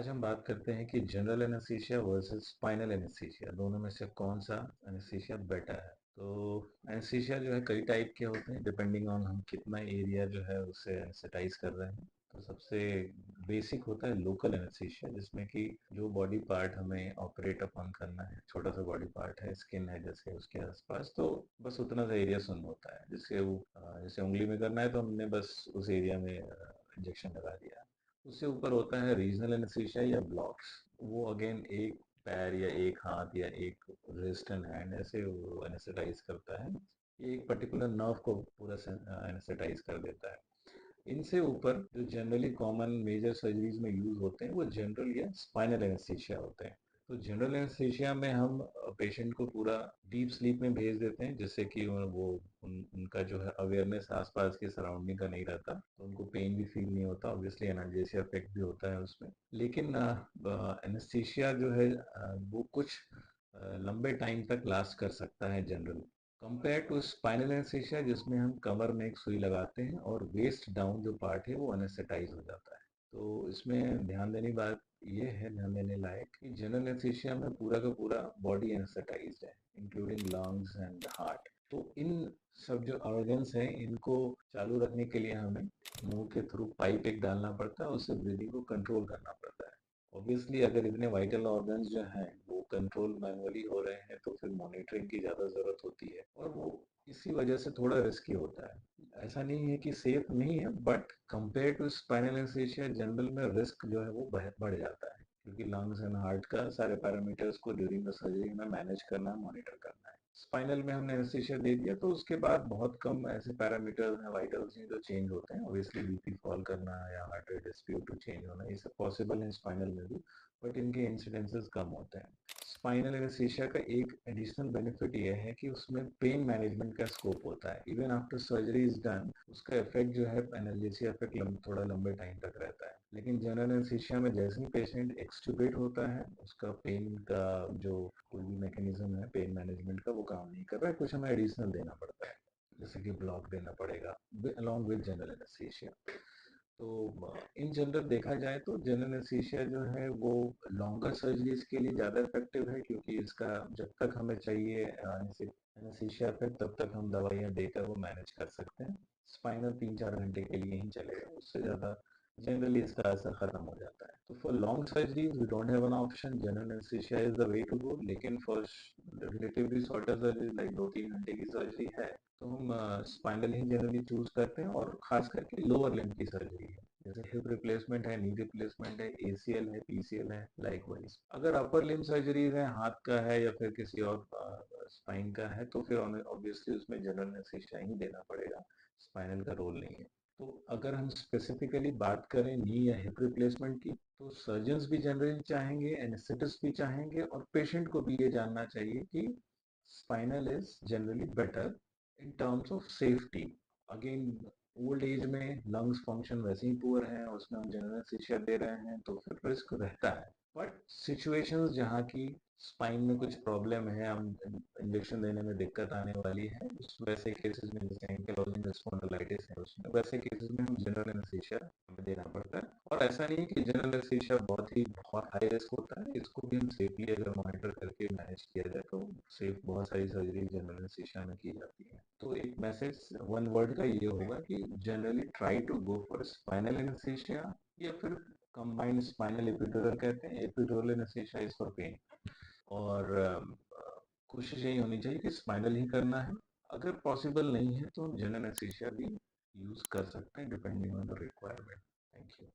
आज हम बात करते हैं कि general anaesthesia versus spinal anaesthesia, दोनों में से कौन सा एनेस्थीसिया बेटर है। तो एनेस्थीसिया जो है कई टाइप के होते हैं, डिपेंडिंग ऑन हम कितना एरिया जो है उसे एनेस्थेटाइज कर रहे हैं। तो सबसे बेसिक होता है लोकल एनेस्थीसिया, जिसमें कि जो बॉडी पार्ट हमें ऑपरेट अपन करना है, छोटा सा बॉडी पार्ट है, स्किन है जैसे उसके आसपास, तो बस उतना सा एरिया सुन होता है, जिससे वो जैसे उंगली में करना है तो हमने बस उस एरिया में इंजेक्शन लगा दिया। उससे ऊपर होता है रीजनल एनेस्थीसिया या ब्लॉक्स। वो अगेन एक पैर या एक हाथ या एक रिस्ट एंड हैंड ऐसे वो एनेस्थेटाइज करता है। ये एक पर्टिकुलर नर्व को पूरा एनेस्थेटाइज कर देता है। इनसे ऊपर जो जनरली कॉमन मेजर सर्जरीज में यूज होते हैं वो जनरल या स्पाइनल एनेस्थीसिया होते हैं। तो जनरल एनेस्थीसिया में हम पेशेंट को पूरा डीप स्लीप में भेज देते हैं, जिससे कि उनका जो है अवेयरनेस आसपास के सराउंडिंग का नहीं रहता, तो उनको पेन भी फील नहीं होता। ऑब्वियसली एनाल्जेसिया इफेक्ट भी होता है उसमें। लेकिन एनेस्थीसिया जो है वो कुछ लंबे टाइम तक लास्ट कर सकता है general, compare to spinal anaesthesia, जिसमें हम कमर में एक सुई लगाते हैं और वेस्ट डाउन जो पार्ट है वो एनेस्थेटाइज हो जाता है। तो इसमें ध्यान देने लायक कि जनरल एनेस्थीसिया में पूरा का पूरा बॉडी एनेस्थेटाइज्ड है, इंक्लूडिंग लंग्स एंड हार्ट। तो इन सब जो ऑर्गन्स हैं इनको चालू रखने के लिए हमें मुंह के थ्रू पाइप एक डालना पड़ता है, उससे ब्रीदिंग को कंट्रोल करना पड़ता है। ऑब्वियसली अगर इतने वाइटल ऑर्गन्स जो हैं वो कंट्रोल मैनुअली हो रहे हैं तो फिर मॉनिटरिंग की ज़्यादा ज़रूरत होती है, और वो इसी वजह से थोड़ा रिस्की होता है। ऐसा नहीं है कि सेफ नहीं है, but compare to spinal anaesthesia general में रिस्क जो है वो बढ़ जाता है, क्योंकि लंग्स एंड हार्ट का सारे पैरामीटर्स को ड्यूरिंग द सर्जरी में मैनेज करना, मॉनिटर करना है। स्पाइनल में हमने एनेस्थीसिया दे दिया तो उसके बाद बहुत कम ऐसे पैरामीटर्स हैं, वाइटल्स हैं जो चेंज होते हैं। ऑब्वियसली बीपी फॉल करना या हार्ट रेट SpO2 चेंज होना, ये सब पॉसिबल है स्पाइनल में भी, बट इनके इंसिडेंसेस कम होते हैं। स्पाइनल एनेस्थीसिया का एक एडिशनल बेनिफिट ये है कि उसमें पेन मैनेजमेंट का स्कोप होता है। Even after surgery is done उसका इफेक्ट जो है एनाल्जेसिया इफेक्ट थोड़ा लंबे टाइम तक रहता है। लेकिन जनरल एनेस्थीसिया में जैसे ही पेशेंट एक्सट्यूबेट होता है उसका पेन का जो कोई भी मैकेनिज्म है पेन मैनेजमेंट का वो काम नहीं कर रहा है, कुछ हमें एडिशनल देना पड़ता है, जैसे कि ब्लॉक देना पड़ेगा अलॉन्ग विद जनरल एनेस्थीसिया। तो इन जनरल देखा जाए तो जनरल एनेस्थीसिया जो है वो लॉन्गर सर्जरीज के लिए ज़्यादा इफेक्टिव है, क्योंकि इसका जब तक हमें चाहिए एनेस्थीसिया इफेक्ट तब तक हम दवाइयाँ देकर वो मैनेज कर सकते हैं। स्पाइनल 3-4 घंटे के लिए ही चलेगा, उससे ज़्यादा जनरली इसका असर खत्म हो जाता है। तो for long surgeries we don't have an option, general anaesthesia is the way to go. लेकिन for relatively shorter surgery like 2-3 घंटे की सर्जरी है तो हम स्पाइनल ही जनरली चूज करते हैं, और खास करके लोअर लिम्ब की सर्जरी है, जैसे हिप रिप्लेसमेंट है, नी रिप्लेसमेंट है, ACL है, PCL है। लाइकवाइज अगर अपर लिम्ब सर्जरीज है, हाथ का है या फिर किसी और स्पाइन का है, तो फिर ऑब्वियसली उसमें जनरल एनेस्थीसिया ही देना पड़ेगा, स्पाइनल का रोल नहीं है। तो अगर हम स्पेसिफिकली बात करें नी या हिप रिप्लेसमेंट की, तो सर्जन्स भी जनरली चाहेंगे, एनेस्थेटिस्ट भी चाहेंगे, और पेशेंट को भी ये जानना चाहिए कि spinal is generally better in terms of safety. Again old age में लंग्स फंक्शन वैसे ही पुअर है, उसमें हम जनरल एनेस्थीसिया दे रहे हैं तो फिर रिस्क रहता है। बट सिचुएशंस जहाँ की स्पाइन में कुछ प्रॉब्लम है, हम इंजेक्शन देने में दिक्कत आने वाली है, उस वैसे केसेस में जैसे एंकिलोजिंग स्पॉन्डिलाइटिस है उसमें, वैसे केसेस में हम जनरल एनेस्थीसिया हमें देना पड़ता है। और ऐसा नहीं कि जनरल एनेस्थीसिया बहुत हाई रिस्क होता है, इसको भी हम सेफली अगर मॉनिटर करके मैनेज किया जाए तो सेफ बहुत सारी सर्जरी जनरल एनेस्थीसिया में की जाती है। तो एक मैसेज वन वर्ड का ये होगा कि generally try to go for spinal anaesthesia, या फिर कंबाइंड स्पाइनल एपिड्यूरल कहते हैं, epidural anaesthesia is for pain. और कोशिश यही होनी चाहिए कि स्पाइनल ही करना है। अगर पॉसिबल नहीं है तो जनरल एनेस्थीसिया भी यूज कर सकते हैं, depending on the requirement. Thank you.